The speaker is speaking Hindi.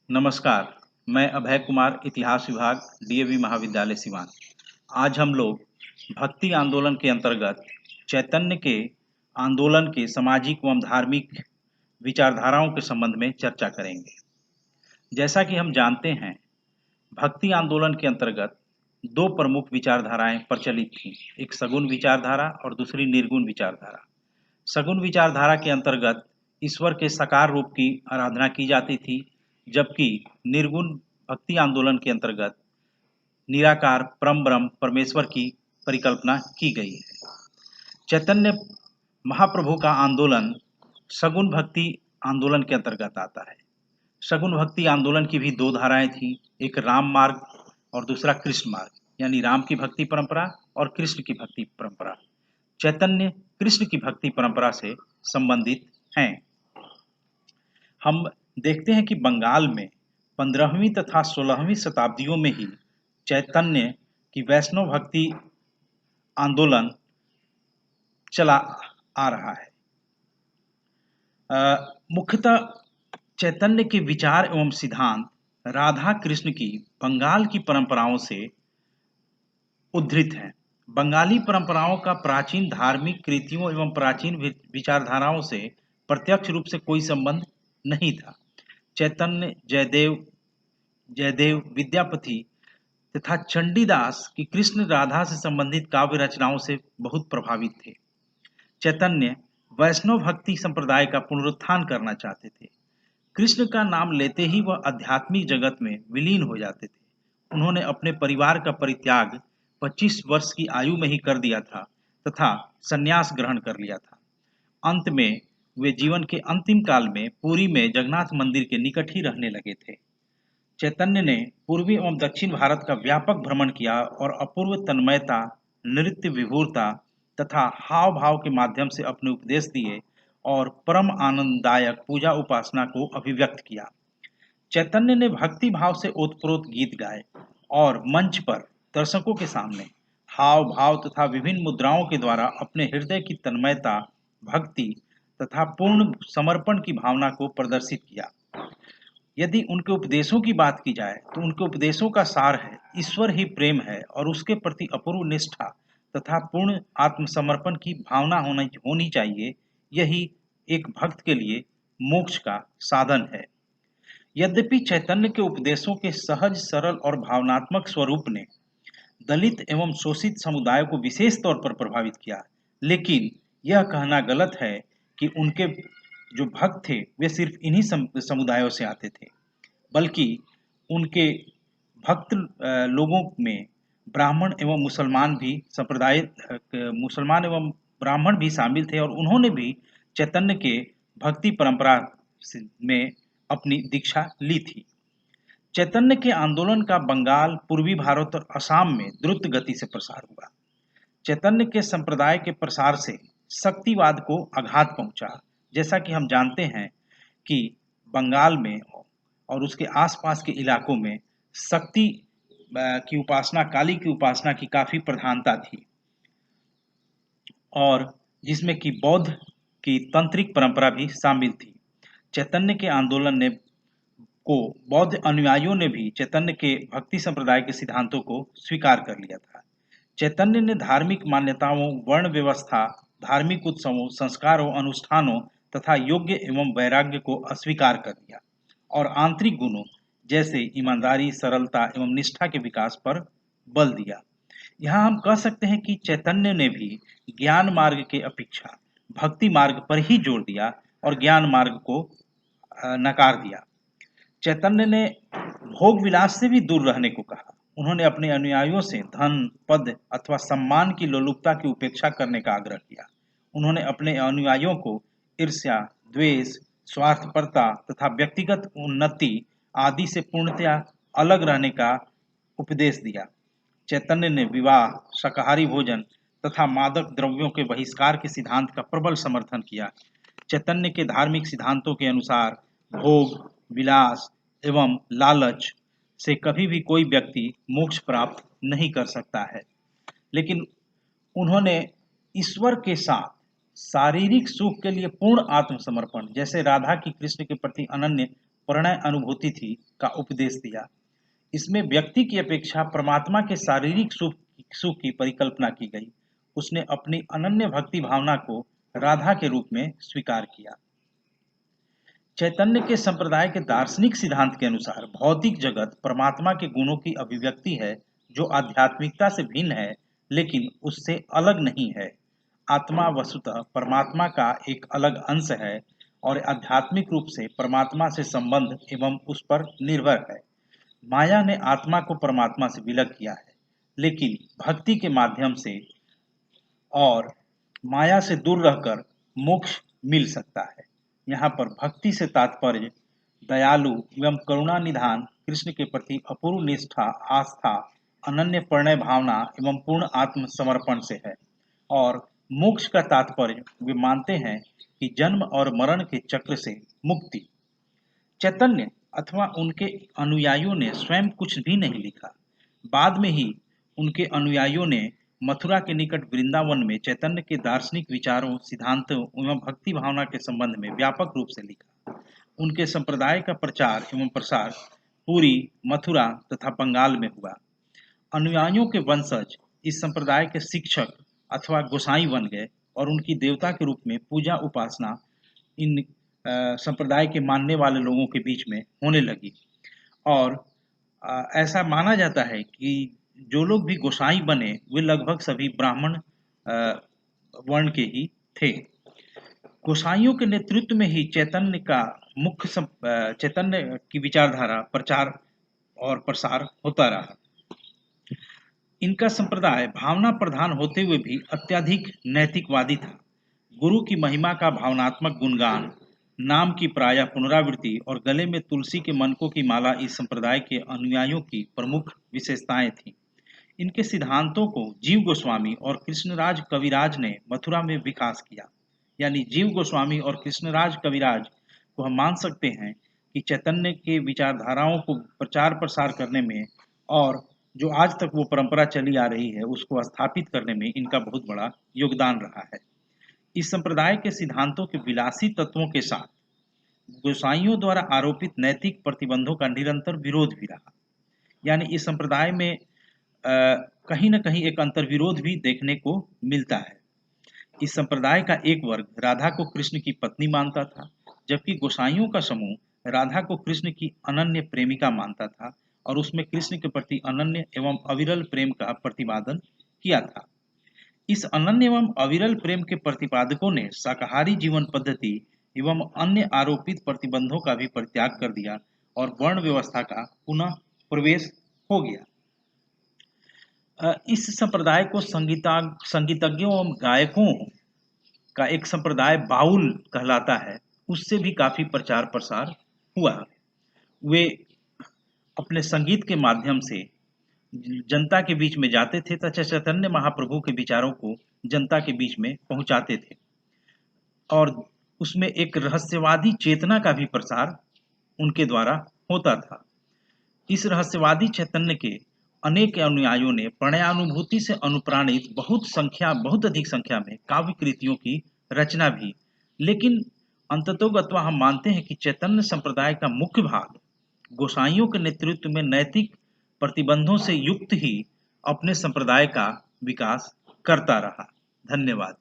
नमस्कार, मैं अभय कुमार इतिहास विभाग डीएवी महाविद्यालय सिवान। आज हम लोग भक्ति आंदोलन के अंतर्गत चैतन्य के आंदोलन के सामाजिक एवं धार्मिक विचारधाराओं के संबंध में चर्चा करेंगे। जैसा कि हम जानते हैं, भक्ति आंदोलन के अंतर्गत दो प्रमुख विचारधाराएं प्रचलित थीं, एक सगुण विचारधारा और दूसरी निर्गुण विचारधारा। सगुण विचारधारा के अंतर्गत ईश्वर के साकार रूप की आराधना की जाती थी, जबकि निर्गुण भक्ति आंदोलन के अंतर्गत निराकार परम ब्रह्म परमेश्वर की परिकल्पना की गई है। चैतन्य महाप्रभु का आंदोलन सगुण भक्ति आंदोलन के अंतर्गत आता है। सगुण भक्ति आंदोलन की भी दो धाराएं थी, एक राम मार्ग और दूसरा कृष्ण मार्ग, यानी राम की भक्ति परंपरा और कृष्ण की भक्ति परंपरा। चैतन्य कृष्ण की भक्ति परंपरा से संबंधित हैं। हम देखते हैं कि बंगाल में 15वीं तथा 16वीं शताब्दियों में ही चैतन्य की वैष्णव भक्ति आंदोलन चला आ रहा है। मुख्यतः चैतन्य के विचार एवं सिद्धांत राधा कृष्ण की बंगाल की परंपराओं से उद्धृत हैं। बंगाली परंपराओं का प्राचीन धार्मिक कृतियों एवं प्राचीन विचारधाराओं से प्रत्यक्ष रूप से कोई संबंध नहीं था। चैतन्य जयदेव विद्यापति तथा चंडीदास की कृष्ण राधा से संबंधित काव्य रचनाओं से बहुत प्रभावित थे। चैतन्य वैष्णव भक्ति संप्रदाय का पुनरुत्थान करना चाहते थे। कृष्ण का नाम लेते ही वह आध्यात्मिक जगत में विलीन हो जाते थे। उन्होंने अपने परिवार का परित्याग 25 वर्ष की आयु में ही कर दिया था तथा संन्यास ग्रहण कर लिया था। अंत में वे जीवन के अंतिम काल में पुरी में जगन्नाथ मंदिर के निकट ही रहने लगे थे। चैतन्य ने पूर्वी एवं दक्षिण भारत का व्यापक भ्रमण किया और अपूर्व तन्मयता, नृत्य विभुरता तथा हाव भाव के माध्यम से अपने उपदेश दिए और परम आनंददायक पूजा उपासना को अभिव्यक्त किया। चैतन्य ने भक्ति भाव से ओतप्रोत गीत गाए और मंच पर दर्शकों के सामने हाव भाव तथा विभिन्न मुद्राओं के द्वारा अपने हृदय की तन्मयता, भक्ति तथा पूर्ण समर्पण की भावना को प्रदर्शित किया। यदि उनके उपदेशों की बात की जाए तो उनके उपदेशों का सार है, ईश्वर ही प्रेम है और उसके प्रति अपूर्व निष्ठा तथा पूर्ण आत्मसमर्पण की भावना होनी चाहिए। यही एक भक्त के लिए मोक्ष का साधन है। यद्यपि चैतन्य के उपदेशों के सहज, सरल और भावनात्मक स्वरूप ने दलित एवं शोषित समुदायों को विशेष तौर पर प्रभावित किया, लेकिन यह कहना गलत है कि उनके जो भक्त थे वे सिर्फ इन्हीं समुदायों से आते थे, बल्कि उनके भक्त लोगों में ब्राह्मण एवं मुसलमान भी मुसलमान एवं ब्राह्मण भी शामिल थे और उन्होंने भी चैतन्य के भक्ति परंपरा में अपनी दीक्षा ली थी। चैतन्य के आंदोलन का बंगाल, पूर्वी भारत और असम में द्रुत गति से प्रसार हुआ। चैतन्य के संप्रदाय के प्रसार से शक्तिवाद को आघात पहुंचा। जैसा कि हम जानते हैं कि बंगाल में और उसके आसपास के इलाकों में शक्ति की उपासना, काली की उपासना की काफी प्रधानता थी और जिसमें कि बौद्ध की तंत्रिक परंपरा भी शामिल थी। चैतन्य के आंदोलन ने को बौद्ध अनुयायियों ने भी चैतन्य के भक्ति संप्रदाय के सिद्धांतों को स्वीकार कर लिया था। चैतन्य ने धार्मिक मान्यताओं, वर्ण व्यवस्था, धार्मिक उत्सवों, संस्कारों, अनुष्ठानों तथा योग्य एवं वैराग्य को अस्वीकार कर दिया और आंतरिक गुणों जैसे ईमानदारी, सरलता एवं निष्ठा के विकास पर बल दिया। यहाँ हम कह सकते हैं कि चैतन्य ने भी ज्ञान मार्ग के अपेक्षा भक्ति मार्ग पर ही जोर दिया और ज्ञान मार्ग को नकार दिया। चैतन्य ने भोग विलास से भी दूर रहने को कहा। उन्होंने अपने अनुयायियों से धन, पद अथवा सम्मान की लोलुपता की उपेक्षा करने का आग्रह किया। उन्होंने अपने अनुयायियों को ईर्ष्या, द्वेष, स्वार्थपरता तथा व्यक्तिगत उन्नति आदि से पूर्णतया अलग रहने का उपदेश दिया। चैतन्य ने विवाह, शाकाहारी भोजन तथा मादक द्रव्यों के बहिष्कार के सिद्धांत का प्रबल समर्थन किया। चैतन्य के धार्मिक सिद्धांतों के अनुसार भोग, विलास एवं लालच से कभी भी कोई व्यक्ति मोक्ष प्राप्त नहीं कर सकता है, लेकिन उन्होंने ईश्वर के साथ शारीरिक सुख के लिए पूर्ण आत्मसमर्पण, जैसे राधा की कृष्ण के प्रति अनन्य प्रणय अनुभूति थी का उपदेश दिया। इसमें व्यक्ति की अपेक्षा परमात्मा के शारीरिक सुख की परिकल्पना की गई। उसने अपनी अनन्य भक्ति भावना को राधा के रूप में स्वीकार किया। चैतन्य के संप्रदाय के दार्शनिक सिद्धांत के अनुसार भौतिक जगत परमात्मा के गुणों की अभिव्यक्ति है जो आध्यात्मिकता से भिन्न है लेकिन उससे अलग नहीं है। आत्मा वस्तुतः परमात्मा का एक अलग अंश है और आध्यात्मिक रूप से परमात्मा से संबंध एवं उस पर निर्भर है। माया ने आत्मा को परमात्मा से विलग किया है, लेकिन भक्ति के माध्यम से और माया से दूर रहकर मोक्ष मिल सकता है। यहाँ पर भक्ति से तात्पर्य दयालु एवं करुणा निधान कृष्ण के प्रति अपूर्व निष्ठा, आस्था, अनन्य प्रणय भावना एवं पूर्ण आत्मसमर्पण से है। और मोक्ष का तात्पर्य वे मानते हैं कि जन्म और मरण के चक्र से मुक्ति। चैतन्य अथवा उनके अनुयायियों ने स्वयं कुछ भी नहीं लिखा। बाद में ही उनके अनुयायियों ने मथुरा के निकट वृंदावन में चैतन्य के दार्शनिक विचारों, सिद्धांतों एवं भक्ति भावना के संबंध में व्यापक रूप से लिखा। उनके संप्रदाय का प्रचार एवं प्रसार पुरी, मथुरा तथा बंगाल में हुआ। अनुयायियों के वंशज इस संप्रदाय के शिक्षक अथवा गोसाई बन गए और उनकी देवता के रूप में पूजा उपासना इन संप्रदाय के मानने वाले लोगों के बीच में होने लगी। और ऐसा माना जाता है कि जो लोग भी गोसाई बने वे लगभग सभी ब्राह्मण वर्ण के ही थे। गोसाइयों के नेतृत्व में ही चैतन्य का चैतन्य की विचारधारा प्रचार और प्रसार होता रहा। इनका संप्रदाय भावना प्रधान होते हुए भी अत्यधिक नैतिकवादी था। गुरु की महिमा का भावनात्मक गुणगान, नाम की प्रायः पुनरावृत्ति और गले में तुलसी के मनकों की माला इस संप्रदाय के अनुयायियों की प्रमुख विशेषताएं थीं। इनके सिद्धांतों को जीव गोस्वामी और कृष्णराज कविराज ने मथुरा में विकास किया। यानी जीव गोस्वामी और कृष्णराज कविराज को हम मान सकते हैं कि चैतन्य के विचारधाराओं को प्रचार प्रसार करने में और जो आज तक वो परंपरा चली आ रही है उसको स्थापित करने में इनका बहुत बड़ा योगदान रहा है। इस संप्रदाय के सिद्धांतों के विलासी तत्वों के साथ गोसाइयों द्वारा आरोपित नैतिक प्रतिबंधों का निरंतर विरोध भी रहा। यानी इस संप्रदाय में कहीं न कहीं एक अंतर्विरोध भी देखने को मिलता है। इस संप्रदाय का एक वर्ग राधा को कृष्ण की पत्नी मानता था, जबकि गोसाइयों का समूह राधा को कृष्ण की अनन्य प्रेमिका मानता था और उसमें कृष्ण के प्रति अनन्य एवं अविरल प्रेम का प्रतिपादन किया था। इस अनन्य एवं अविरल प्रेम के प्रतिपादकों ने शाकाहारी जीवन पद्धति एवं अन्य आरोपित प्रतिबंधों का भी परित्याग कर दिया और वर्ण व्यवस्था का पुनः प्रवेश हो गया। इस संप्रदाय को संगीतज्ञों एवं गायकों का एक संप्रदाय बाउल कहलाता है, उससे भी काफी प्रचार प्रसार हुआ। वे अपने संगीत के माध्यम से जनता के बीच में जाते थे तथा चैतन्य महाप्रभु के विचारों को जनता के बीच में पहुंचाते थे और उसमें एक रहस्यवादी चेतना का भी प्रसार उनके द्वारा होता था। इस रहस्यवादी चैतन्य के अनेक अनुयायियों ने प्रणयानुभूति से अनुप्राणित बहुत अधिक संख्या में काव्य कृतियों की रचना भी। लेकिन अंततोगत्वा हम मानते हैं कि चैतन्य संप्रदाय का मुख्य भाग गोसाइयों के नेतृत्व में नैतिक प्रतिबंधों से युक्त ही अपने संप्रदाय का विकास करता रहा। धन्यवाद।